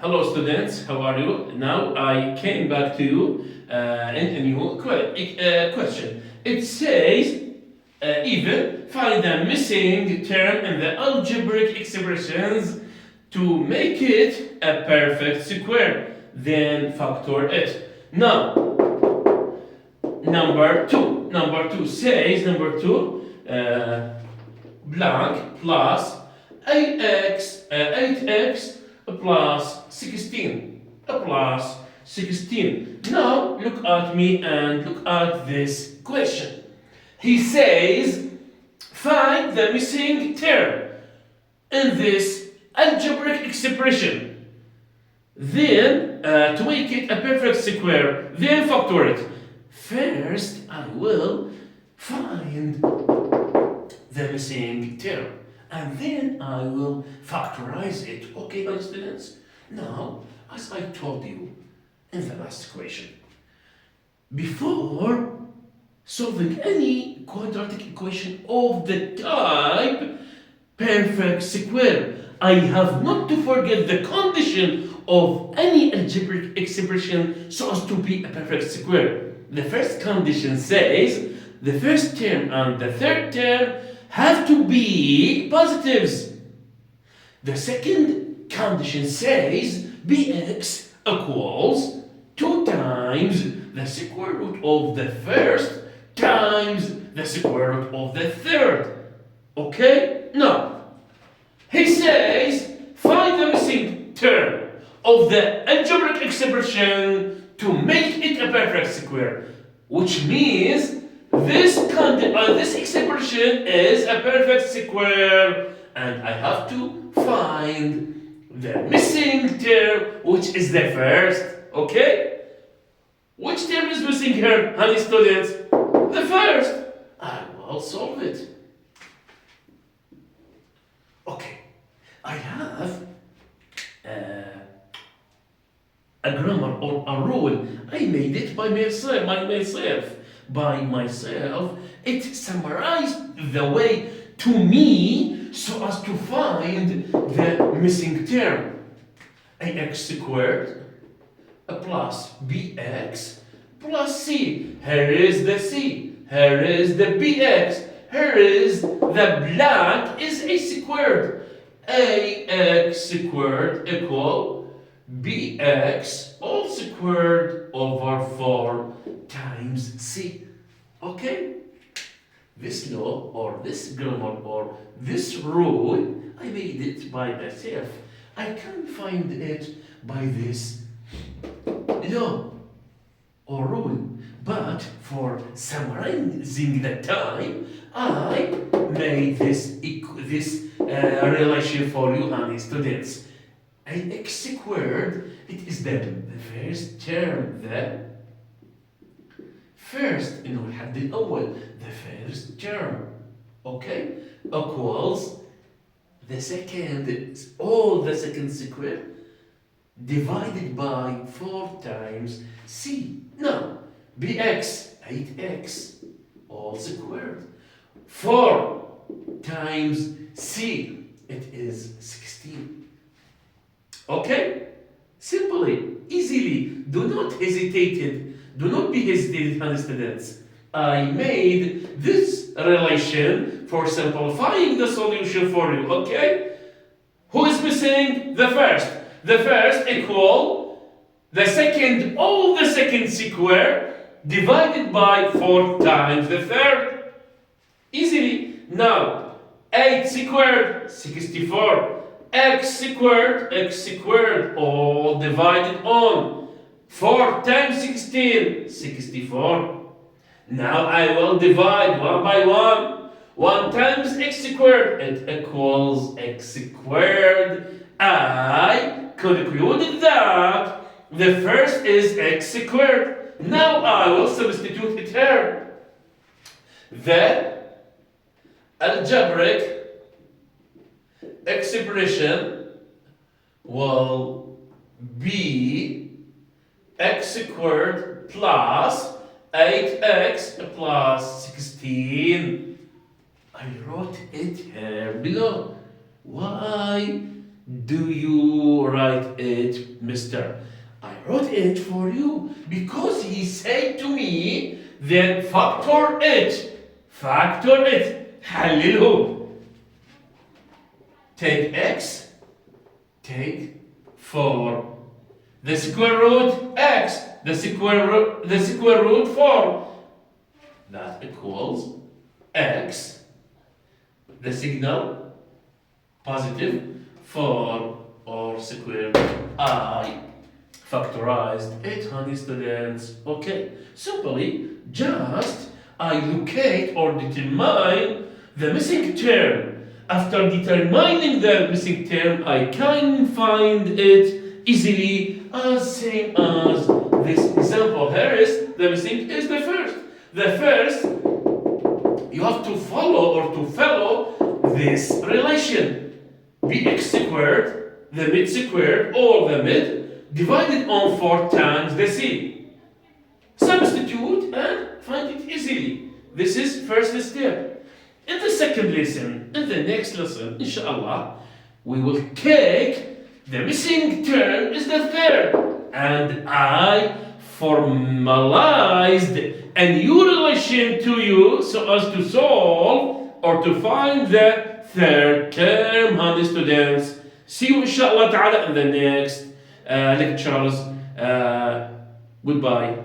Hello students, how are you? Now I came back to you in a new question. It says, even find the missing term in the algebraic expressions to make it a perfect square, then factor it. Now, number two says, blank plus 8x plus 16 plus 16. Now look at me and look at this question. He says find the missing term in this algebraic expression, then to make it a perfect square, then factor it. First I will find the missing term, and then I will factorize it. Okay, my students? Now, as I told you in the last equation, before solving any quadratic equation of the type perfect square, I have not to forget the condition of any algebraic expression so as to be a perfect square. The first condition says the first term and the third term have to be positives. The second condition says bx equals 2 times the square root of the first times the square root of the third. Okay? Now, he says find the missing term of the algebraic expression to make it a perfect square, which means this expression is a perfect square, and I have to find the missing term, which is the first. Okay? Which term is missing here, honey students? The first. I will solve it. Okay. I have a grammar or a rule. I made it by myself. It summarized the way to me so as to find the missing term. Ax squared plus bx plus c. Here is the c. Here is the bx. Here is the blank is a squared. Ax squared equal bx all squared over 4 times c. Okay? This law or this grammar or this rule, I made it by myself. I can't find it by this law or rule. But for summarizing the time, I made this relation for you, honey students. Ax squared, it is the first term, the first the first term, okay, equals the second square divided by 4 times c. Now, bx, 8x, all squared. 4 times c, it is 16. Okay? Simply, easily, do not be hesitated, honey students. I made this relation for simplifying the solution for you, okay? Who is missing? The first. The first equal the second, all the second square divided by 4 times the third. Easily. Now, 8 squared, 64. X squared, all divided on 4 times 16, 64. Now I will divide one by one. 1 times x squared, it equals x squared. I concluded that the first is x squared. Now I will substitute it here. The algebraic expression will be x squared plus 8x plus 16. I wrote it here below. Why? do you write it, mister? I wrote it for you because he said to me that factor it, حلله. Take x, take 4. The square root x, the square root 4. That equals x, the signal, positive, 4 or square I. Factorized 800 students. Okay, simply just I locate or determine the missing term. After determining the missing term, I can find it easily as same as this example. Here is the missing is the first. The first, you have to follow this relation. Bx squared, the mid squared, or the mid, divided on 4 times the c. Substitute and find it easily. This is first step. In the second lesson, in the next lesson, inshallah, we will take the missing term is the third. And I formalized a new relation to you so as to solve or to find the third term, honey students. See you inshallah ta'ala in the next lectures. Goodbye.